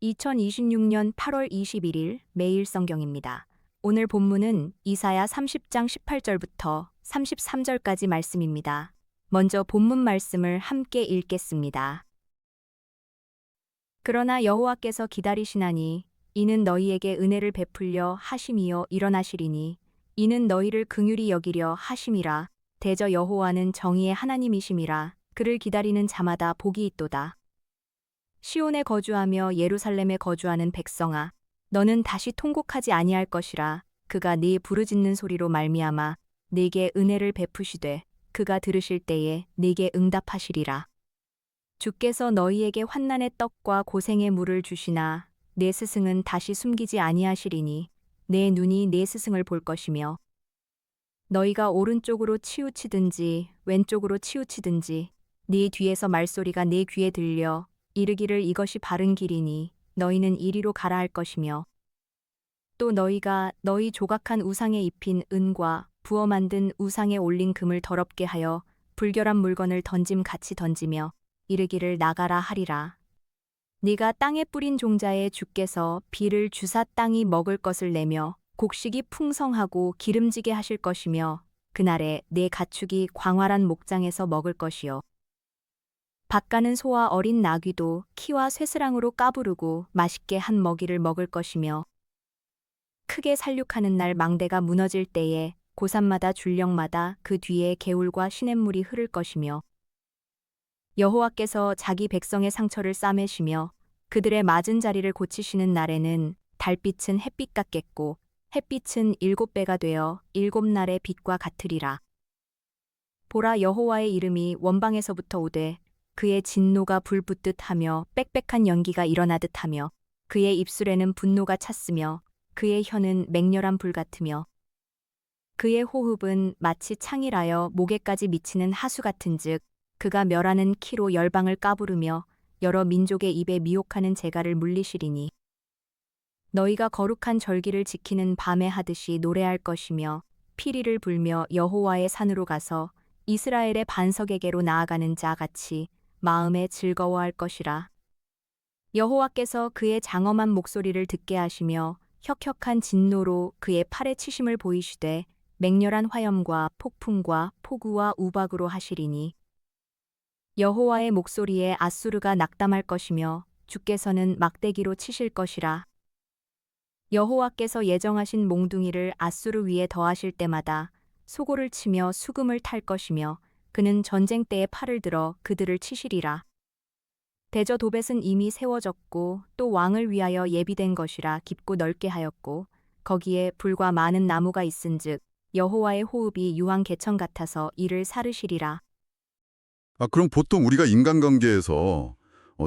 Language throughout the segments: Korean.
2026년 8월 21일 매일 성경입니다. 오늘 본문은 이사야 30장 18절부터 33절까지 말씀입니다. 먼저 본문 말씀을 함께 읽겠습니다. 그러나 여호와께서 기다리시나니 이는 너희에게 은혜를 베풀려 하심이요 일어나시리니 이는 너희를 긍휼히 여기려 하심이라. 대저 여호와는 정의의 하나님이심이라. 그를 기다리는 자마다 복이 있도다. 시온에 거주하며 예루살렘에 거주하는 백성아, 너는 다시 통곡하지 아니할 것이라. 그가 네 부르짖는 소리로 말미암아 네게 은혜를 베푸시되 그가 들으실 때에 네게 응답하시리라. 주께서 너희에게 환난의 떡과 고생의 물을 주시나 내 스승은 다시 숨기지 아니하시리니 내 눈이 내 스승을 볼 것이며 너희가 오른쪽으로 치우치든지 왼쪽으로 치우치든지 네 뒤에서 말소리가 내 귀에 들려 이르기를 이것이 바른 길이니 너희는 이리로 가라 할 것이며 또 너희가 너희 조각한 우상에 입힌 은과 부어 만든 우상에 올린 금을 더럽게 하여 불결한 물건을 던짐같이 던지며 이르기를 나가라 하리라. 네가 땅에 뿌린 종자에 주께서 비를 주사 땅이 먹을 것을 내며 곡식이 풍성하고 기름지게 하실 것이며 그날에 내 가축이 광활한 목장에서 먹을 것이요 밭가는 소와 어린 나귀도 키와 쇠스랑으로 까부르고 맛있게 한 먹이를 먹을 것이며 크게 살육하는 날 망대가 무너질 때에 고산마다 줄령마다 그 뒤에 개울과 시냇물이 흐를 것이며 여호와께서 자기 백성의 상처를 싸매시며 그들의 맞은 자리를 고치시는 날에는 달빛은 햇빛 같겠고 햇빛은 7배가 되어 7날의 빛과 같으리라. 보라, 여호와의 이름이 원방에서부터 오되 그의 진노가 불 붙듯 하며 빽빽한 연기가 일어나듯 하며 그의 입술에는 분노가 찼으며 그의 혀는 맹렬한 불 같으며 그의 호흡은 마치 창이라여 목에까지 미치는 하수 같은즉 그가 멸하는 키로 열방을 까부르며 여러 민족의 입에 미혹하는 재갈을 물리시리니 너희가 거룩한 절기를 지키는 밤에 하듯이 노래할 것이며 피리를 불며 여호와의 산으로 가서 이스라엘의 반석에게로 나아가는 자 같이 마음에 즐거워할 것이라. 여호와께서 그의 장엄한 목소리를 듣게 하시며 혁혁한 진노로 그의 팔에 치심을 보이시되 맹렬한 화염과 폭풍과 폭우와 우박으로 하시리니 여호와의 목소리에 아수르가 낙담할 것이며 주께서는 막대기로 치실 것이라. 여호와께서 예정하신 몽둥이를 아수르 위에 더하실 때마다 소고를 치며 수금을 탈 것이며 그는 전쟁 때에 팔을 들어 그들을 치시리라. 대저 도벳은 이미 세워졌고 또 왕을 위하여 예비된 것이라 깊고 넓게 하였고 거기에 불과 많은 나무가 있은즉 여호와의 호흡이 유황 개천 같아서 이를 사르시리라. 그럼 보통 우리가 인간관계에서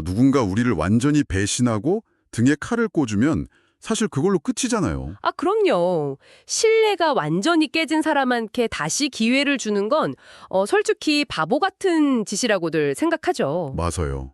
누군가 우리를 완전히 배신하고 등에 칼을 꽂으면 사실 그걸로 끝이잖아요. 그럼요. 신뢰가 완전히 깨진 사람한테 다시 기회를 주는 건 솔직히 바보 같은 짓이라고들 생각하죠. 맞아요.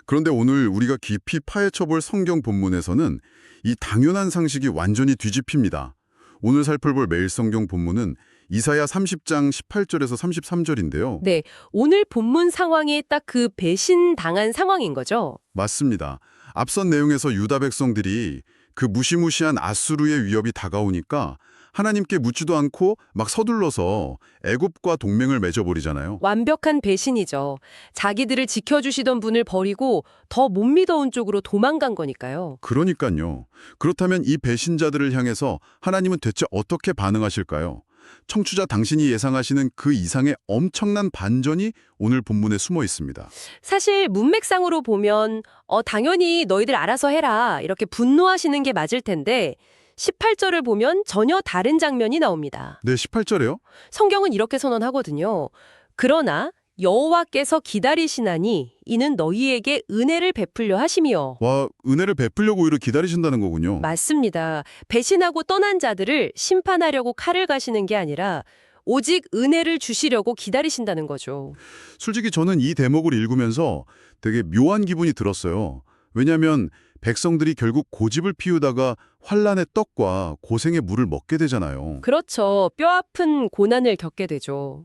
그런데 오늘 우리가 깊이 파헤쳐볼 성경 본문에서는 이 당연한 상식이 완전히 뒤집힙니다. 오늘 살펴볼 매일 성경 본문은 이사야 30장 18절에서 33절인데요. 네, 오늘 본문 상황이 딱 그 배신당한 상황인 거죠. 맞습니다. 앞선 내용에서 유다 백성들이 그 무시무시한 아수르의 위협이 다가오니까 하나님께 묻지도 않고 막 서둘러서 애굽과 동맹을 맺어버리잖아요. 완벽한 배신이죠. 자기들을 지켜주시던 분을 버리고 더 못 믿어온 쪽으로 도망간 거니까요. 그러니까요. 그렇다면 이 배신자들을 향해서 하나님은 대체 어떻게 반응하실까요? 청취자 당신이 예상하시는 그 이상의 엄청난 반전이 오늘 본문에 숨어 있습니다. 사실 문맥상으로 보면 당연히 너희들 알아서 해라 이렇게 분노하시는 게 맞을 텐데 18절을 보면 전혀 다른 장면이 나옵니다. 네, 18절에요? 성경은 이렇게 선언하거든요. 그러나 여호와께서 기다리시나니 이는 너희에게 은혜를 베풀려 하심이요. 와, 은혜를 베풀려고 오히려 기다리신다는 거군요. 맞습니다. 배신하고 떠난 자들을 심판하려고 칼을 가시는 게 아니라 오직 은혜를 주시려고 기다리신다는 거죠. 솔직히 저는 이 대목을 읽으면서 되게 묘한 기분이 들었어요. 왜냐하면 백성들이 결국 고집을 피우다가 환란의 떡과 고생의 물을 먹게 되잖아요. 그렇죠. 뼈아픈 고난을 겪게 되죠.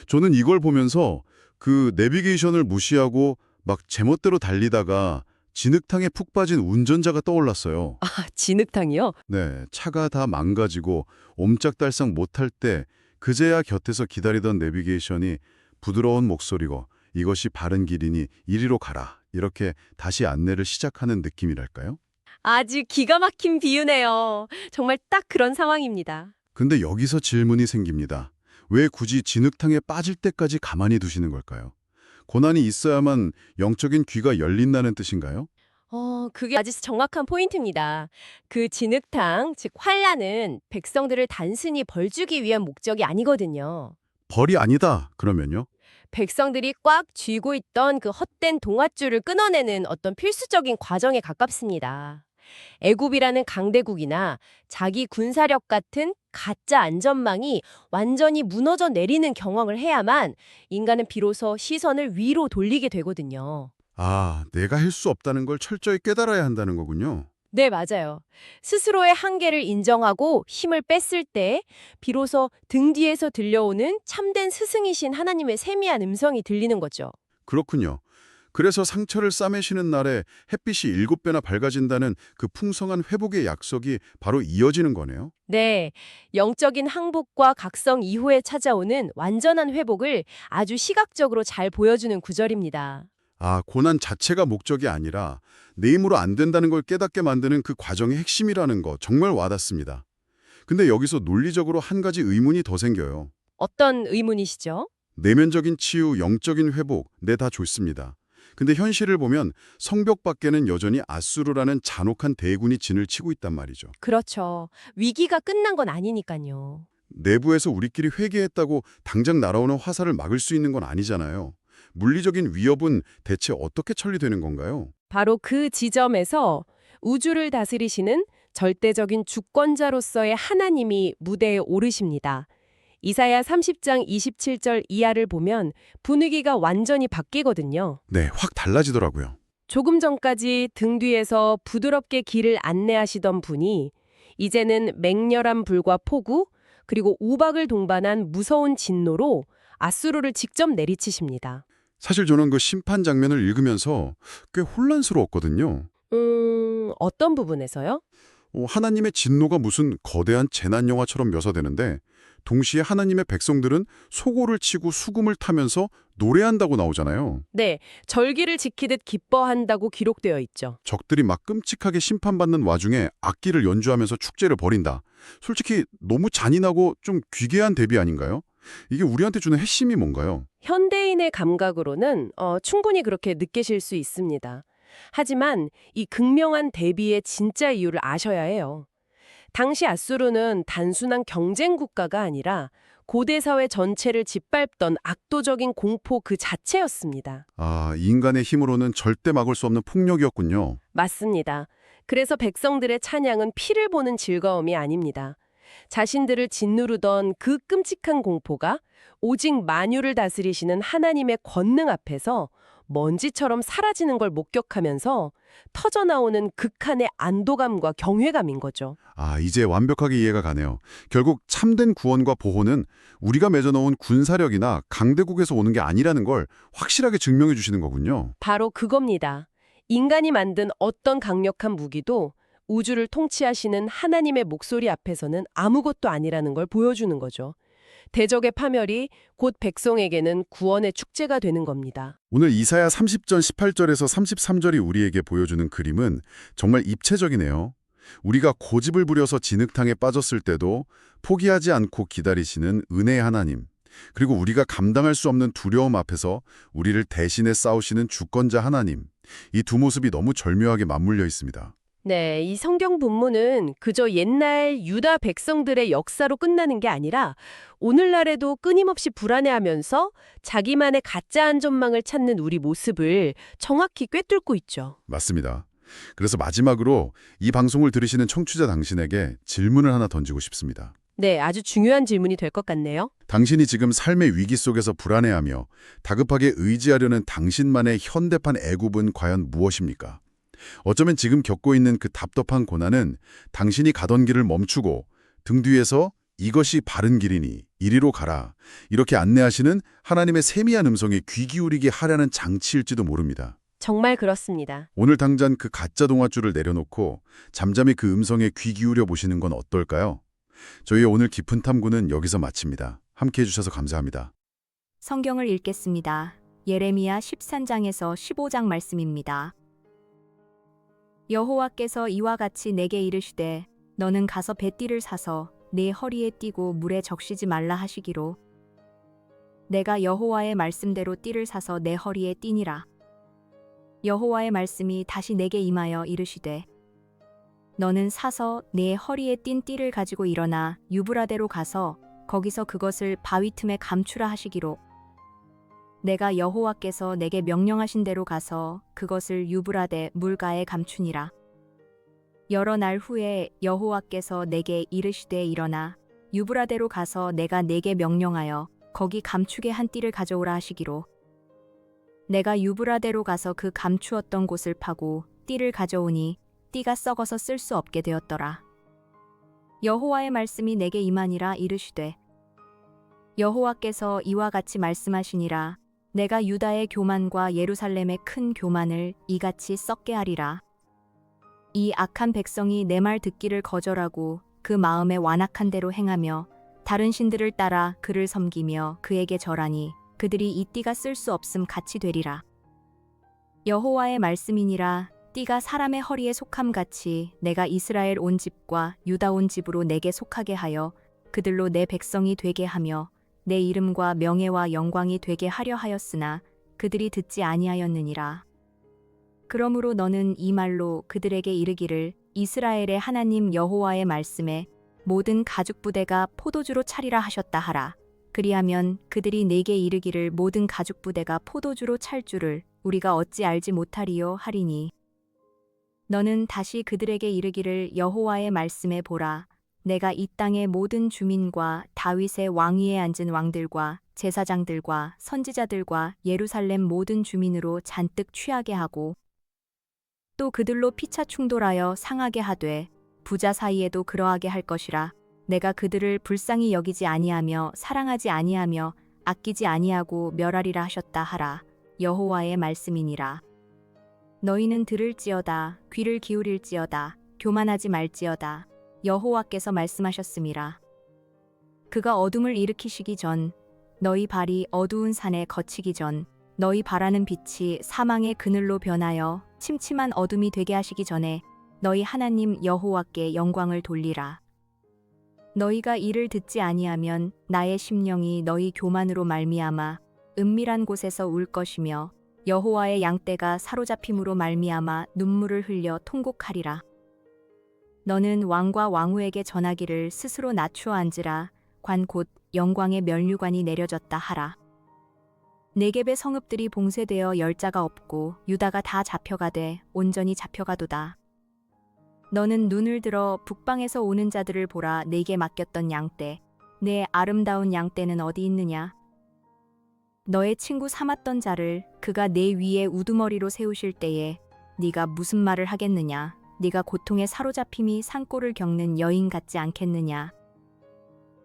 저는 이걸 보면서 그 내비게이션을 무시하고 막 제멋대로 달리다가 진흙탕에 푹 빠진 운전자가 떠올랐어요. 아, 진흙탕이요? 네, 차가 다 망가지고 옴짝달싹 못할 때 그제야 곁에서 기다리던 내비게이션이 부드러운 목소리고 이것이 바른 길이니 이리로 가라. 이렇게 다시 안내를 시작하는 느낌이랄까요? 아주 기가 막힌 비유네요. 정말 딱 그런 상황입니다. 근데 여기서 질문이 생깁니다. 왜 굳이 진흙탕에 빠질 때까지 가만히 두시는 걸까요? 고난이 있어야만 영적인 귀가 열린다는 뜻인가요? 그게 아주 정확한 포인트입니다. 그 진흙탕, 즉 환란은 백성들을 단순히 벌주기 위한 목적이 아니거든요. 벌이 아니다. 그러면요? 백성들이 꽉 쥐고 있던 그 헛된 동아줄을 끊어내는 어떤 필수적인 과정에 가깝습니다. 애굽이라는 강대국이나 자기 군사력 같은 가짜 안전망이 완전히 무너져 내리는 경험을 해야만 인간은 비로소 시선을 위로 돌리게 되거든요. 아, 내가 할 수 없다는 걸 철저히 깨달아야 한다는 거군요. 네, 맞아요. 스스로의 한계를 인정하고 힘을 뺐을 때 비로소 등 뒤에서 들려오는 참된 스승이신 하나님의 세미한 음성이 들리는 거죠. 그렇군요. 그래서 상처를 싸매시는 날에 햇빛이 7배나 밝아진다는 그 풍성한 회복의 약속이 바로 이어지는 거네요. 네, 영적인 항복과 각성 이후에 찾아오는 완전한 회복을 아주 시각적으로 잘 보여주는 구절입니다. 아, 고난 자체가 목적이 아니라 내 힘으로 안 된다는 걸 깨닫게 만드는 그 과정의 핵심이라는 거 정말 와닿습니다. 근데 여기서 논리적으로 한 가지 의문이 더 생겨요. 어떤 의문이시죠? 내면적인 치유, 영적인 회복, 네, 다 좋습니다. 근데 현실을 보면 성벽 밖에는 여전히 아수르라는 잔혹한 대군이 진을 치고 있단 말이죠. 그렇죠. 위기가 끝난 건 아니니까요. 내부에서 우리끼리 회개했다고 당장 날아오는 화살을 막을 수 있는 건 아니잖아요. 물리적인 위협은 대체 어떻게 처리되는 건가요? 바로 그 지점에서 우주를 다스리시는 절대적인 주권자로서의 하나님이 무대에 오르십니다. 이사야 30장 27절 이하를 보면 분위기가 완전히 바뀌거든요. 네, 확 달라지더라고요. 조금 전까지 등 뒤에서 부드럽게 길을 안내하시던 분이 이제는 맹렬한 불과 폭우 그리고 우박을 동반한 무서운 진노로 아수르를 직접 내리치십니다. 사실 저는 그 심판 장면을 읽으면서 꽤 혼란스러웠거든요. 어떤 부분에서요? 하나님의 진노가 무슨 거대한 재난 영화처럼 묘사되는데 동시에 하나님의 백성들은 소고를 치고 수금을 타면서 노래한다고 나오잖아요. 네, 절기를 지키듯 기뻐한다고 기록되어 있죠. 적들이 막 끔찍하게 심판받는 와중에 악기를 연주하면서 축제를 벌인다. 솔직히 너무 잔인하고 좀 귀괴한 대비 아닌가요? 이게 우리한테 주는 핵심이 뭔가요? 현대인의 감각으로는 충분히 그렇게 느끼실 수 있습니다. 하지만 이 극명한 대비의 진짜 이유를 아셔야 해요. 당시 아수르는 단순한 경쟁 국가가 아니라 고대 사회 전체를 짓밟던 악도적인 공포 그 자체였습니다. 아, 인간의 힘으로는 절대 막을 수 없는 폭력이었군요. 맞습니다. 그래서 백성들의 찬양은 피를 보는 즐거움이 아닙니다. 자신들을 짓누르던 그 끔찍한 공포가 오직 만유를 다스리시는 하나님의 권능 앞에서 먼지처럼 사라지는 걸 목격하면서 터져나오는 극한의 안도감과 경외감인 거죠. 아, 이제 완벽하게 이해가 가네요. 결국 참된 구원과 보호는 우리가 맺어놓은 군사력이나 강대국에서 오는 게 아니라는 걸 확실하게 증명해 주시는 거군요. 바로 그겁니다. 인간이 만든 어떤 강력한 무기도 우주를 통치하시는 하나님의 목소리 앞에서는 아무것도 아니라는 걸 보여주는 거죠. 대적의 파멸이 곧 백성에게는 구원의 축제가 되는 겁니다. 오늘 이사야 30전 18절에서 33절이 우리에게 보여주는 그림은 정말 입체적이네요. 우리가 고집을 부려서 진흙탕에 빠졌을 때도 포기하지 않고 기다리시는 은혜의 하나님, 그리고 우리가 감당할 수 없는 두려움 앞에서 우리를 대신해 싸우시는 주권자 하나님, 이 두 모습이 너무 절묘하게 맞물려 있습니다. 네, 이 성경 본문은 그저 옛날 유다 백성들의 역사로 끝나는 게 아니라 오늘날에도 끊임없이 불안해하면서 자기만의 가짜 안전망을 찾는 우리 모습을 정확히 꿰뚫고 있죠. 맞습니다. 그래서 마지막으로 이 방송을 들으시는 청취자 당신에게 질문을 하나 던지고 싶습니다. 네, 아주 중요한 질문이 될 것 같네요. 당신이 지금 삶의 위기 속에서 불안해하며 다급하게 의지하려는 당신만의 현대판 애굽은 과연 무엇입니까? 어쩌면 지금 겪고 있는 그 답답한 고난은 당신이 가던 길을 멈추고 등 뒤에서 이것이 바른 길이니 이리로 가라 이렇게 안내하시는 하나님의 세미한 음성에 귀 기울이게 하려는 장치일지도 모릅니다. 정말 그렇습니다. 오늘 당장 그 가짜 동화줄을 내려놓고 잠잠히 그 음성에 귀 기울여 보시는 건 어떨까요? 저희의 오늘 깊은 탐구는 여기서 마칩니다. 함께 해주셔서 감사합니다. 성경을 읽겠습니다. 예레미야 13장에서 15장 말씀입니다. 여호와께서 이와 같이 내게 이르시되 너는 가서 배띠를 사서 네 허리에 띠고 물에 적시지 말라 하시기로 내가 여호와의 말씀대로 띠를 사서 내 허리에 띠니라. 여호와의 말씀이 다시 내게 임하여 이르시되 너는 사서 네 허리에 띈 띠를 가지고 일어나 유브라데로 가서 거기서 그것을 바위 틈에 감추라 하시기로 내가 여호와께서 내게 명령하신 대로 가서 그것을 유브라데 물가에 감추니라. 여러 날 후에 여호와께서 내게 이르시되 일어나 유브라데로 가서 내가 내게 명령하여 거기 감추게 한 띠를 가져오라 하시기로 내가 유브라데로 가서 그 감추었던 곳을 파고 띠를 가져오니 띠가 썩어서 쓸 수 없게 되었더라. 여호와의 말씀이 내게 임하니라 이르시되 여호와께서 이와 같이 말씀하시니라. 내가 유다의 교만과 예루살렘의 큰 교만을 이같이 썩게 하리라. 이 악한 백성이 내 말 듣기를 거절하고 그 마음에 완악한 대로 행하며 다른 신들을 따라 그를 섬기며 그에게 절하니 그들이 이 띠가 쓸 수 없음 같이 되리라. 여호와의 말씀이니라. 띠가 사람의 허리에 속함같이 내가 이스라엘 온 집과 유다 온 집으로 내게 속하게 하여 그들로 내 백성이 되게 하며 내 이름과 명예와 영광이 되게 하려 하였으나 그들이 듣지 아니하였느니라. 그러므로 너는 이 말로 그들에게 이르기를 이스라엘의 하나님 여호와의 말씀에 모든 가죽 부대가 포도주로 차리라 하셨다 하라. 그리하면 그들이 내게 이르기를 모든 가죽 부대가 포도주로 찰 줄을 우리가 어찌 알지 못하리요 하리니 너는 다시 그들에게 이르기를 여호와의 말씀에 보라. 내가 이 땅의 모든 주민과 다윗의 왕위에 앉은 왕들과 제사장들과 선지자들과 예루살렘 모든 주민으로 잔뜩 취하게 하고 또 그들로 피차 충돌하여 상하게 하되 부자 사이에도 그러하게 할 것이라. 내가 그들을 불쌍히 여기지 아니하며 사랑하지 아니하며 아끼지 아니하고 멸하리라 하셨다 하라. 여호와의 말씀이니라. 너희는 들을지어다 귀를 기울일지어다 교만하지 말지어다. 여호와께서 말씀하셨음이라. 그가 어둠을 일으키시기 전 너희 발이 어두운 산에 거치기 전 너희 바라는 빛이 사망의 그늘로 변하여 침침한 어둠이 되게 하시기 전에 너희 하나님 여호와께 영광을 돌리라. 너희가 이를 듣지 아니하면 나의 심령이 너희 교만으로 말미암아 은밀한 곳에서 울 것이며 여호와의 양떼가 사로잡힘으로 말미암아 눈물을 흘려 통곡하리라. 너는 왕과 왕후에게 전하기를 스스로 낮추어 앉으라. 관 곧 영광의 면류관이 내려졌다 하라. 네겝의 성읍들이 봉쇄되어 열자가 없고 유다가 다 잡혀가되 온전히 잡혀가도다. 너는 눈을 들어 북방에서 오는 자들을 보라. 내게 맡겼던 양떼 내 아름다운 양떼는 어디 있느냐. 너의 친구 삼았던 자를 그가 내 위에 우두머리로 세우실 때에 네가 무슨 말을 하겠느냐. 네가 고통에 사로잡힘이 산골을 겪는 여인 같지 않겠느냐.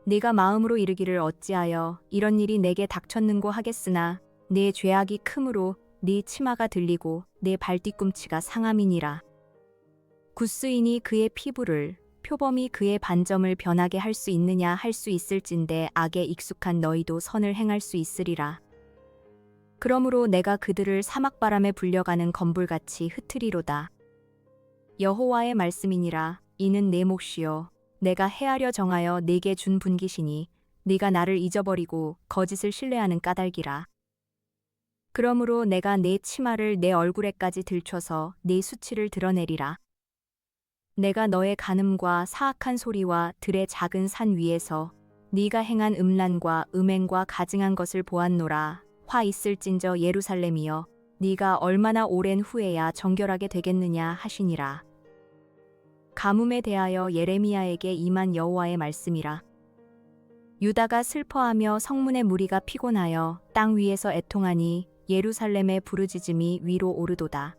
네가 마음으로 이르기를 어찌하여 이런 일이 내게 닥쳤는고 하겠으나 내 죄악이 크므로 네 치마가 들리고 내 발뒤꿈치가 상함이니라. 굿스인이 그의 피부를 표범이 그의 반점을 변하게 할 수 있느냐. 할 수 있을진데 악에 익숙한 너희도 선을 행할 수 있으리라. 그러므로 내가 그들을 사막바람에 불려가는 건불같이 흩트리로다. 여호와의 말씀이니라. 이는 내 몫이요 내가 해하려 정하여 네게 준 분깃이니 네가 나를 잊어버리고 거짓을 신뢰하는 까닭이라. 그러므로 내가 네 치마를 내 얼굴에까지 들춰서 네 수치를 드러내리라. 내가 너의 간음과 사악한 소리와 들의 작은 산 위에서 네가 행한 음란과 음행과 가증한 것을 보았노라. 화 있을진저 예루살렘이여 네가 얼마나 오랜 후에야 정결하게 되겠느냐 하시니라. 가뭄에 대하여 예레미야에게 임한 여호와의 말씀이라. 유다가 슬퍼하며 성문의 무리가 피곤하여 땅 위에서 애통하니 예루살렘의 부르짖음이 위로 오르도다.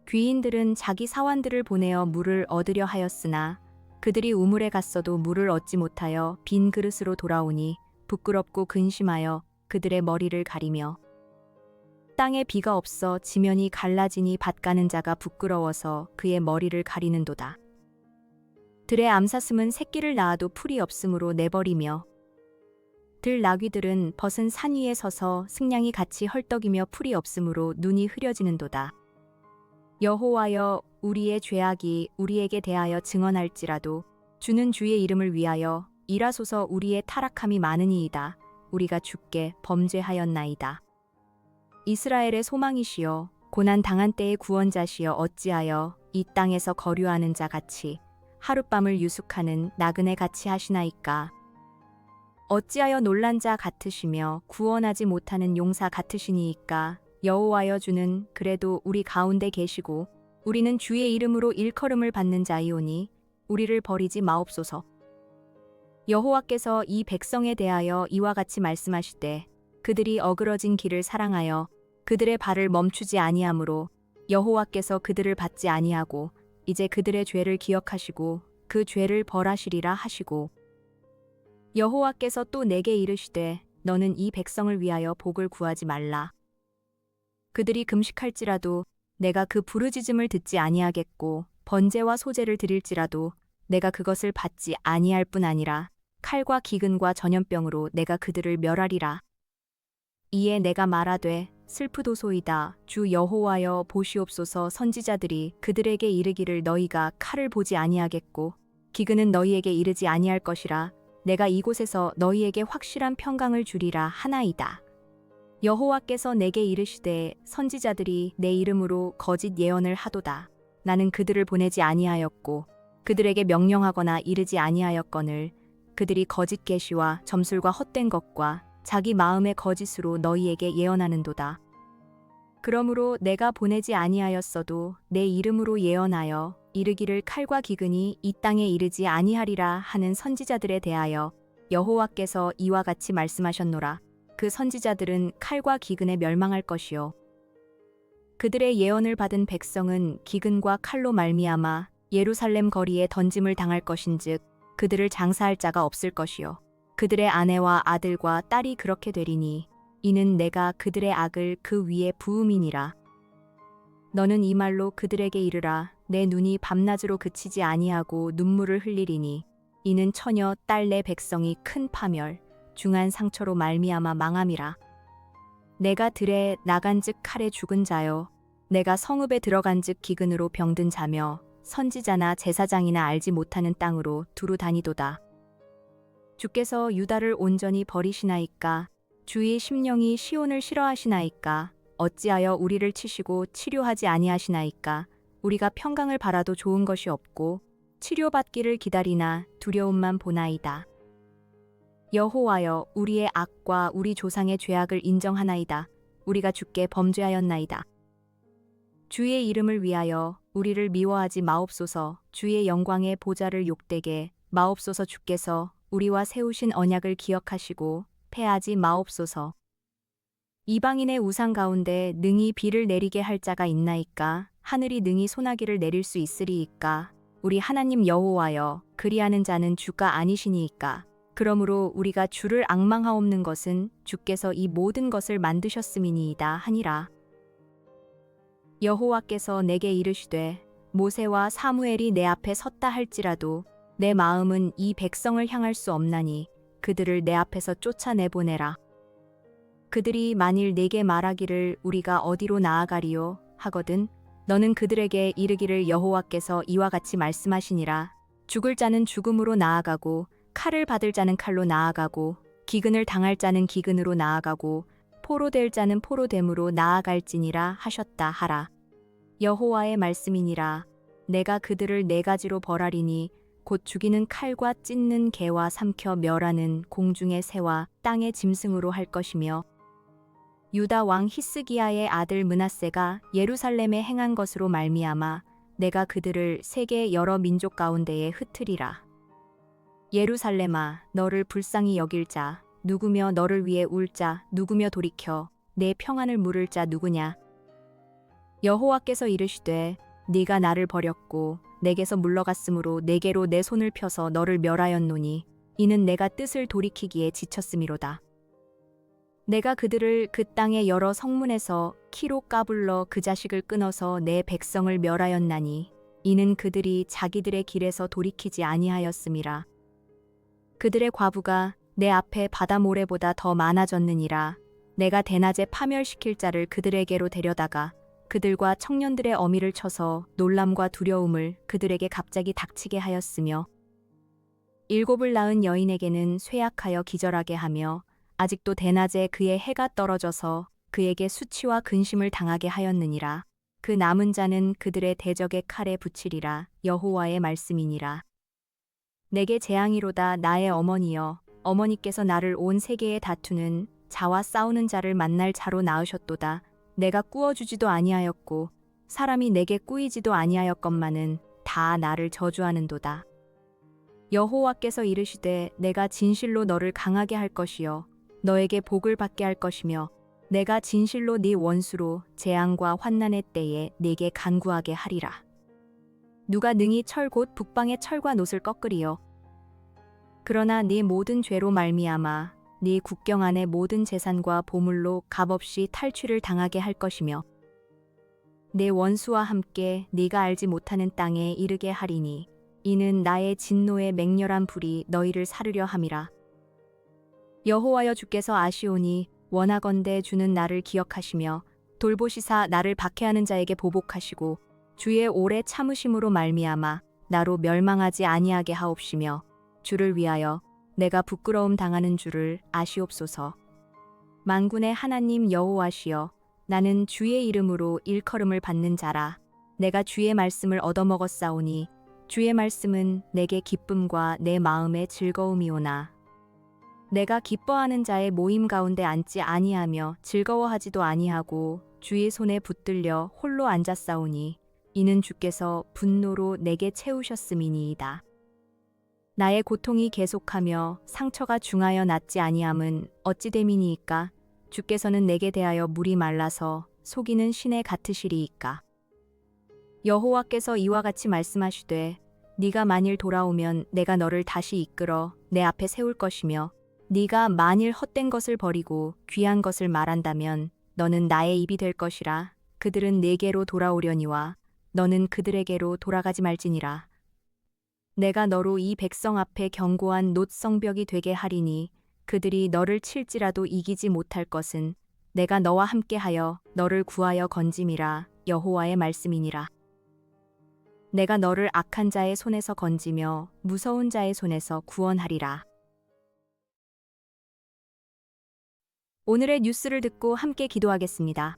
귀인들은 자기 사환들을 보내어 물을 얻으려 하였으나 그들이 우물에 갔어도 물을 얻지 못하여 빈 그릇으로 돌아오니 부끄럽고 근심하여 그들의 머리를 가리며 땅에 비가 없어 지면이 갈라지니 밭 가는 자가 부끄러워서 그의 머리를 가리는도다. 들의 암사슴은 새끼를 낳아도 풀이 없으므로 내버리며 들 나귀들은 벗은 산 위에 서서 승냥이 같이 헐떡이며 풀이 없으므로 눈이 흐려지는도다. 여호와여, 우리의 죄악이 우리에게 대하여 증언할지라도 주는 주의 이름을 위하여 일하소서. 우리의 타락함이 많으니이다. 우리가 주께 범죄하였나이다. 이스라엘의 소망이시여, 고난 당한 때의 구원자시여, 어찌하여 이 땅에서 거류하는 자 같이 하룻밤을 유숙하는 나그네 같이 하시나이까. 어찌하여 놀란 자 같으시며 구원하지 못하는 용사 같으시니이까. 여호와여, 주는 그래도 우리 가운데 계시고 우리는 주의 이름으로 일컬음을 받는 자이오니 우리를 버리지 마옵소서. 여호와께서 이 백성에 대하여 이와 같이 말씀하시되 그들이 어그러진 길을 사랑하여 그들의 발을 멈추지 아니하므로 여호와께서 그들을 받지 아니하고 이제 그들의 죄를 기억하시고 그 죄를 벌하시리라 하시고, 여호와께서 또 내게 이르시되 너는 이 백성을 위하여 복을 구하지 말라. 그들이 금식할지라도 내가 그 부르짖음을 듣지 아니하겠고 번제와 소제를 드릴지라도 내가 그것을 받지 아니할 뿐 아니라 칼과 기근과 전염병으로 내가 그들을 멸하리라. 이에 내가 말하되 슬프도소이다. 주 여호와여, 보시옵소서. 선지자들이 그들에게 이르기를 너희가 칼을 보지 아니하겠고 기근은 너희에게 이르지 아니할 것이라. 내가 이곳에서 너희에게 확실한 평강을 주리라 하나이다. 여호와께서 내게 이르시되 선지자들이 내 이름으로 거짓 예언을 하도다. 나는 그들을 보내지 아니하였고 그들에게 명령하거나 이르지 아니하였거늘 그들이 거짓 계시와 점술과 헛된 것과 자기 마음의 거짓으로 너희에게 예언하는도다. 그러므로 내가 보내지 아니하였어도 내 이름으로 예언하여 이르기를 칼과 기근이 이 땅에 이르지 아니하리라 하는 선지자들에 대하여 여호와께서 이와 같이 말씀하셨노라. 그 선지자들은 칼과 기근에 멸망할 것이요 그들의 예언을 받은 백성은 기근과 칼로 말미암아 예루살렘 거리에 던짐을 당할 것인즉 그들을 장사할 자가 없을 것이요 그들의 아내와 아들과 딸이 그렇게 되리니 이는 내가 그들의 악을 그 위에 부음이니라. 너는 이 말로 그들에게 이르라. 내 눈이 밤낮으로 그치지 아니하고 눈물을 흘리리니 이는 처녀 딸 내 백성이 큰 파멸 중한 상처로 말미암아 망함이라. 내가 들에 나간즉 칼에 죽은 자요 내가 성읍에 들어간즉 기근으로 병든 자며 선지자나 제사장이나 알지 못하는 땅으로 두루 다니도다. 주께서 유다를 온전히 버리시나이까. 주의 심령이 시온을 싫어하시나이까. 어찌하여 우리를 치시고 치료하지 아니하시나이까. 우리가 평강을 바라도 좋은 것이 없고 치료받기를 기다리나 두려움만 보나이다. 여호와여, 우리의 악과 우리 조상의 죄악을 인정하나이다. 우리가 주께 범죄하였나이다. 주의 이름을 위하여 우리를 미워하지 마옵소서. 주의 영광의 보좌를 욕되게 마옵소서. 주께서 우리와 세우신 언약을 기억하시고 패하지 마옵소서. 이방인의 우상 가운데 능히 비를 내리게 할 자가 있나이까. 하늘이 능히 소나기를 내릴 수 있으리이까. 우리 하나님 여호와여, 그리하는 자는 주가 아니시니이까. 그러므로 우리가 주를 앙망하옵는 것은 주께서 이 모든 것을 만드셨음이니이다 하니라. 여호와께서 내게 이르시되 모세와 사무엘이 내 앞에 섰다 할지라도 내 마음은 이 백성을 향할 수 없나니 그들을 내 앞에서 쫓아내보내라. 그들이 만일 내게 말하기를 우리가 어디로 나아가리요 하거든 너는 그들에게 이르기를 여호와께서 이와 같이 말씀하시니라. 죽을 자는 죽음으로 나아가고 칼을 받을 자는 칼로 나아가고 기근을 당할 자는 기근으로 나아가고 포로될 자는 포로됨으로 나아갈지니라 하셨다 하라. 여호와의 말씀이니라. 내가 그들을 네 가지로 벌하리니 곧 죽이는 칼과 찢는 개와 삼켜 멸하는 공중의 새와 땅의 짐승으로 할 것이며 유다 왕 히스기야의 아들 므낫세가 예루살렘에 행한 것으로 말미암아 내가 그들을 세계 여러 민족 가운데에 흩으리라. 예루살렘아, 너를 불쌍히 여길 자 누구며 너를 위해 울 자 누구며 돌이켜 내 평안을 물을 자 누구냐. 여호와께서 이르시되 네가 나를 버렸고 내게서 물러갔으므로 내게로 내 손을 펴서 너를 멸하였노니 이는 내가 뜻을 돌이키기에 지쳤음이로다. 내가 그들을 그 땅의 여러 성문에서 키로 까불러 그 자식을 끊어서 내 백성을 멸하였나니 이는 그들이 자기들의 길에서 돌이키지 아니하였음이라. 그들의 과부가 내 앞에 바다 모래보다 더 많아졌느니라. 내가 대낮에 파멸시킬 자를 그들에게로 데려다가 그들과 청년들의 어미를 쳐서 놀람과 두려움을 그들에게 갑자기 닥치게 하였으며 일곱을 낳은 여인에게는 쇠약하여 기절하게 하며 아직도 대낮에 그의 해가 떨어져서 그에게 수치와 근심을 당하게 하였느니라. 그 남은 자는 그들의 대적의 칼에 붙이리라. 여호와의 말씀이니라. 내게 재앙이로다 나의 어머니여. 어머니께서 나를 온 세계에 다투는 자와 싸우는 자를 만날 자로 낳으셨도다. 내가 꾸어주지도 아니하였고 사람이 내게 꾸이지도 아니하였건만은 다 나를 저주하는도다. 여호와께서 이르시되 내가 진실로 너를 강하게 할 것이요 너에게 복을 받게 할 것이며 내가 진실로 네 원수로 재앙과 환난의 때에 네게 간구하게 하리라. 누가 능히 철 곧 북방의 철과 놋을 꺾으리요. 그러나 네 모든 죄로 말미암아 네 국경 안의 모든 재산과 보물로 값없이 탈취를 당하게 할 것이며 내 원수와 함께 네가 알지 못하는 땅에 이르게 하리니 이는 나의 진노의 맹렬한 불이 너희를 사르려 함이라. 여호와여 주께서 아시오니 원하건대 주는 나를 기억하시며 돌보시사 나를 박해하는 자에게 보복하시고 주의 오래 참으심으로 말미암아 나로 멸망하지 아니하게 하옵시며 주를 위하여 내가 부끄러움 당하는 줄을 아시옵소서. 만군의 하나님 여호와시여 나는 주의 이름으로 일컬음을 받는 자라. 내가 주의 말씀을 얻어먹었사오니 주의 말씀은 내게 기쁨과 내 마음의 즐거움이오나. 내가 기뻐하는 자의 모임 가운데 앉지 아니하며 즐거워하지도 아니하고 주의 손에 붙들려 홀로 앉았사오니 이는 주께서 분노로 내게 채우셨음이니이다. 나의 고통이 계속하며 상처가 중하여 낫지 아니함은 어찌 됨이니이까. 주께서는 내게 대하여 물이 말라서 속이는 신에 같으시리이까. 여호와께서 이와 같이 말씀하시되 네가 만일 돌아오면 내가 너를 다시 이끌어 내 앞에 세울 것이며 네가 만일 헛된 것을 버리고 귀한 것을 말한다면 너는 나의 입이 될 것이라. 그들은 내게로 돌아오려니와 너는 그들에게로 돌아가지 말지니라. 내가 너로 이 백성 앞에 견고한 놋 성벽이 되게 하리니 그들이 너를 칠지라도 이기지 못할 것은 내가 너와 함께하여 너를 구하여 건짐이라. 여호와의 말씀이니라. 내가 너를 악한 자의 손에서 건지며 무서운 자의 손에서 구원하리라. 오늘의 뉴스를 듣고 함께 기도하겠습니다.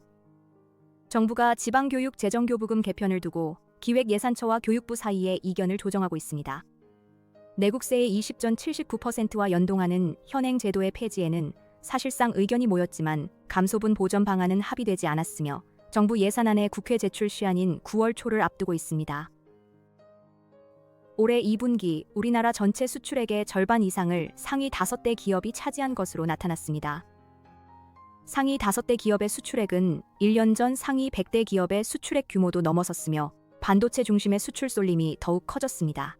정부가 지방교육 재정교부금 개편을 두고 기획예산처와 교육부 사이에 이견을 조정하고 있습니다. 내국세의 20.79%와 연동하는 현행 제도의 폐지에는 사실상 의견이 모였지만 감소분 보전 방안은 합의되지 않았으며 정부 예산안의 국회 제출 시한인 9월 초를 앞두고 있습니다. 올해 2분기 우리나라 전체 수출액의 절반 이상을 상위 5대 기업이 차지한 것으로 나타났습니다. 상위 5대 기업의 수출액은 1년 전 상위 100대 기업의 수출액 규모도 넘어섰으며 반도체 중심의 수출 쏠림이 더욱 커졌습니다.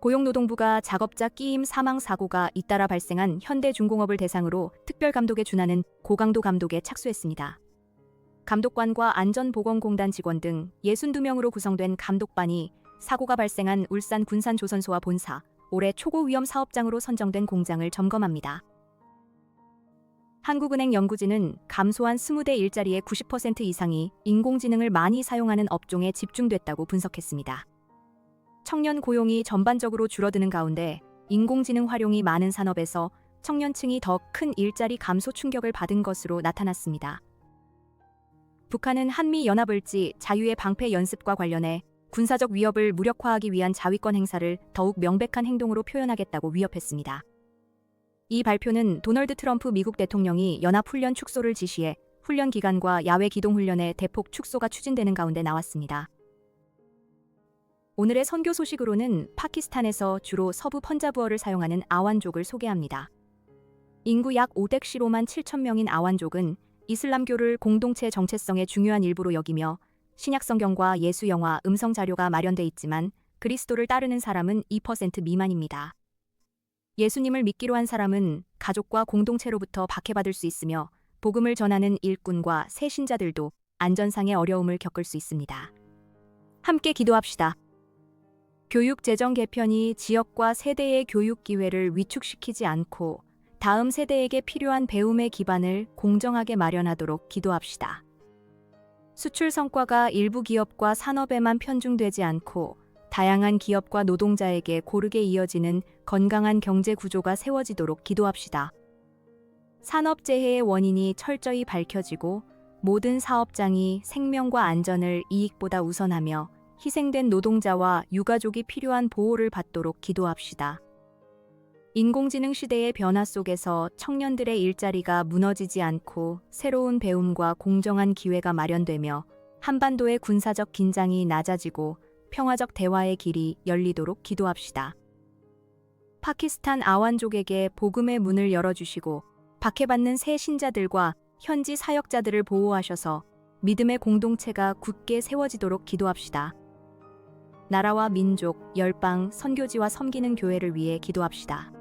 고용노동부가 작업자 끼임 사망 사고가 잇따라 발생한 현대중공업을 대상으로 특별감독에 준하는 고강도 감독에 착수했습니다. 감독관과 안전보건공단 직원 등 62명으로 구성된 감독반이 사고가 발생한 울산 군산조선소와 본사, 올해 초고위험 사업장으로 선정된 공장을 점검합니다. 한국은행 연구진은 감소한 20대 일자리의 90% 이상이 인공지능을 많이 사용하는 업종에 집중됐다고 분석했습니다. 청년 고용이 전반적으로 줄어드는 가운데 인공지능 활용이 많은 산업에서 청년층이 더 큰 일자리 감소 충격을 받은 것으로 나타났습니다. 북한은 한미연합을지 자유의 방패 연습과 관련해 군사적 위협을 무력화하기 위한 자위권 행사를 더욱 명백한 행동으로 표현하겠다고 위협했습니다. 이 발표는 도널드 트럼프 미국 대통령이 연합훈련 축소를 지시해 훈련 기간과 야외 기동훈련의 대폭 축소가 추진되는 가운데 나왔습니다. 오늘의 선교 소식으로는 파키스탄에서 주로 서부 펀자브어를 사용하는 아완족을 소개합니다. 인구 약 515만 7천 명인 아완족은 이슬람교를 공동체 정체성의 중요한 일부로 여기며 신약성경과 예수영화, 음성자료가 마련돼 있지만 그리스도를 따르는 사람은 2% 미만입니다. 예수님을 믿기로 한 사람은 가족과 공동체로부터 박해받을 수 있으며 복음을 전하는 일꾼과 새 신자들도 안전상의 어려움을 겪을 수 있습니다. 함께 기도합시다. 교육 재정 개편이 지역과 세대의 교육 기회를 위축시키지 않고 다음 세대에게 필요한 배움의 기반을 공정하게 마련하도록 기도합시다. 수출 성과가 일부 기업과 산업에만 편중되지 않고 다양한 기업과 노동자에게 고르게 이어지는 건강한 경제 구조가 세워지도록 기도합시다. 산업재해의 원인이 철저히 밝혀지고 모든 사업장이 생명과 안전을 이익보다 우선하며 희생된 노동자와 유가족이 필요한 보호를 받도록 기도합시다. 인공지능 시대의 변화 속에서 청년들의 일자리가 무너지지 않고 새로운 배움과 공정한 기회가 마련되며 한반도의 군사적 긴장이 낮아지고 평화적 대화의 길이 열리도록 기도합시다. 파키스탄 아완족에게 복음의 문을 열어주시고 박해받는 새 신자들과 현지 사역자들을 보호하셔서 믿음의 공동체가 굳게 세워지도록 기도합시다. 나라와 민족, 열방, 선교지와 섬기는 교회를 위해 기도합시다.